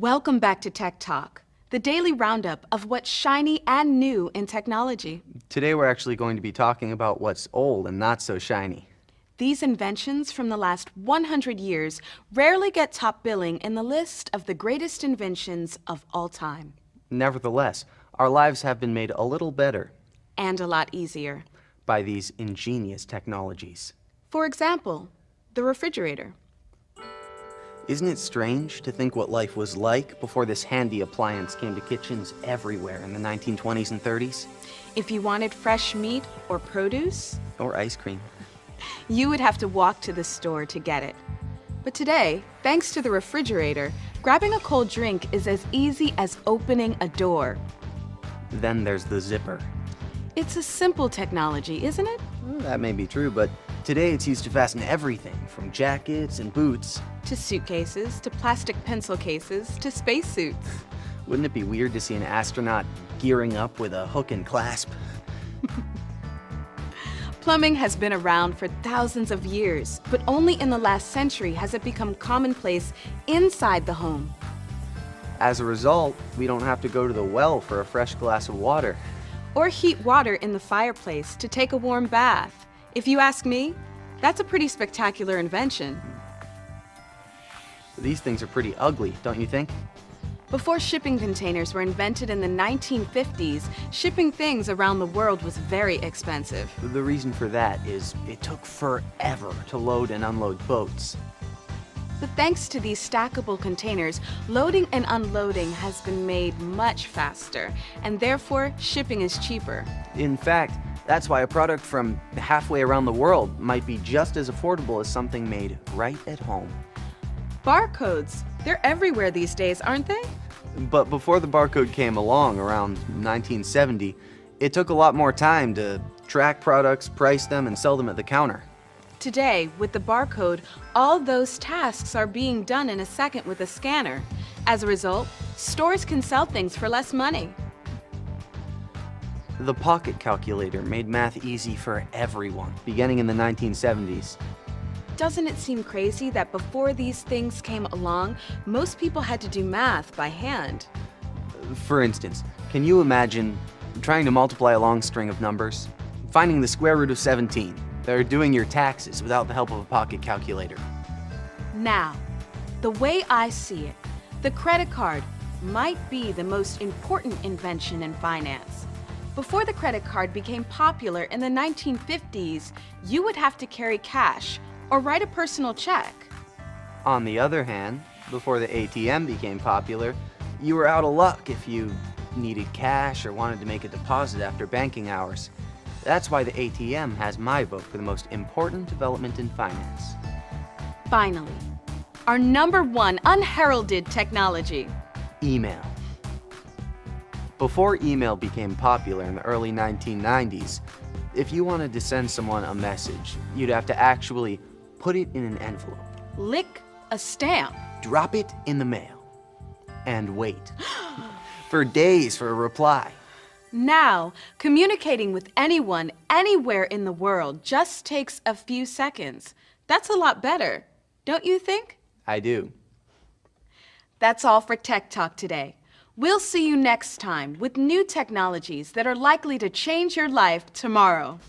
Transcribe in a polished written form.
Welcome back to Tech Talk, the daily roundup of what's shiny and new in technology. Today we're actually going to be talking about what's old and not so shiny. These inventions from the last 100 years rarely get top billing in the list of the greatest inventions of all time. Nevertheless, our lives have been made a little better And a lot easier. by these ingenious technologies. For example, the refrigerator. Isn't it strange to think what life was like before this handy appliance came to kitchens everywhere in the 1920s and 30s? If you wanted fresh meat or produce, Or ice cream. you would have to walk to the store to get it. But today, thanks to the refrigerator, grabbing a cold drink is as easy as opening a door. Then there's the zipper. It's a simple technology, isn't it? That may be true, but today it's used to fasten everything from jackets and boots. To suitcases, to plastic pencil cases, to spacesuits. Wouldn't it be weird to see an astronaut gearing up with a hook and clasp? Plumbing has been around for thousands of years, but only in the last century has it become commonplace inside the home. As a result, we don't have to go to the well for a fresh glass of water. Or heat water in the fireplace to take a warm bath. If you ask me, that's a pretty spectacular invention. These things are pretty ugly, don't you think? Before shipping containers were invented in the 1950s, shipping things around the world was very expensive. The reason for that is it took forever to load and unload boats. But thanks to these stackable containers, loading and unloading has been made much faster, and therefore shipping is cheaper. In fact, that's why a product from halfway around the world might be just as affordable as something made right at home. Barcodes, they're everywhere these days, aren't they? But before the barcode came along around 1970, it took a lot more time to track products, price them, and sell them at the counter. Today, with the barcode, all those tasks are being done in a second with a scanner. As a result, stores can sell things for less money. The pocket calculator made math easy for everyone, beginning in the 1970s. Doesn't it seem crazy that before these things came along, most people had to do math by hand? For instance, can you imagine trying to multiply a long string of numbers? Finding the square root of 17, or doing your taxes without the help of a pocket calculator? Now, the way I see it, the credit card might be the most important invention in finance. Before the credit card became popular in the 1950s, you would have to carry cash or write a personal check. On the other hand, before the ATM became popular, you were out of luck if you needed cash or wanted to make a deposit after banking hours. That's why the ATM has my vote for the most important development in finance. Finally, our #1 unheralded technology. Email. Before email became popular in the early 1990s, if you wanted to send someone a message, you'd have to actually put it in an envelope, Lick a stamp. drop it in the mail, and wait for days for a reply. Now, communicating with anyone, anywhere in the world just takes a few seconds. That's a lot better, don't you think? I do. That's all for Tech Talk today. We'll see you next time with new technologies that are likely to change your life tomorrow.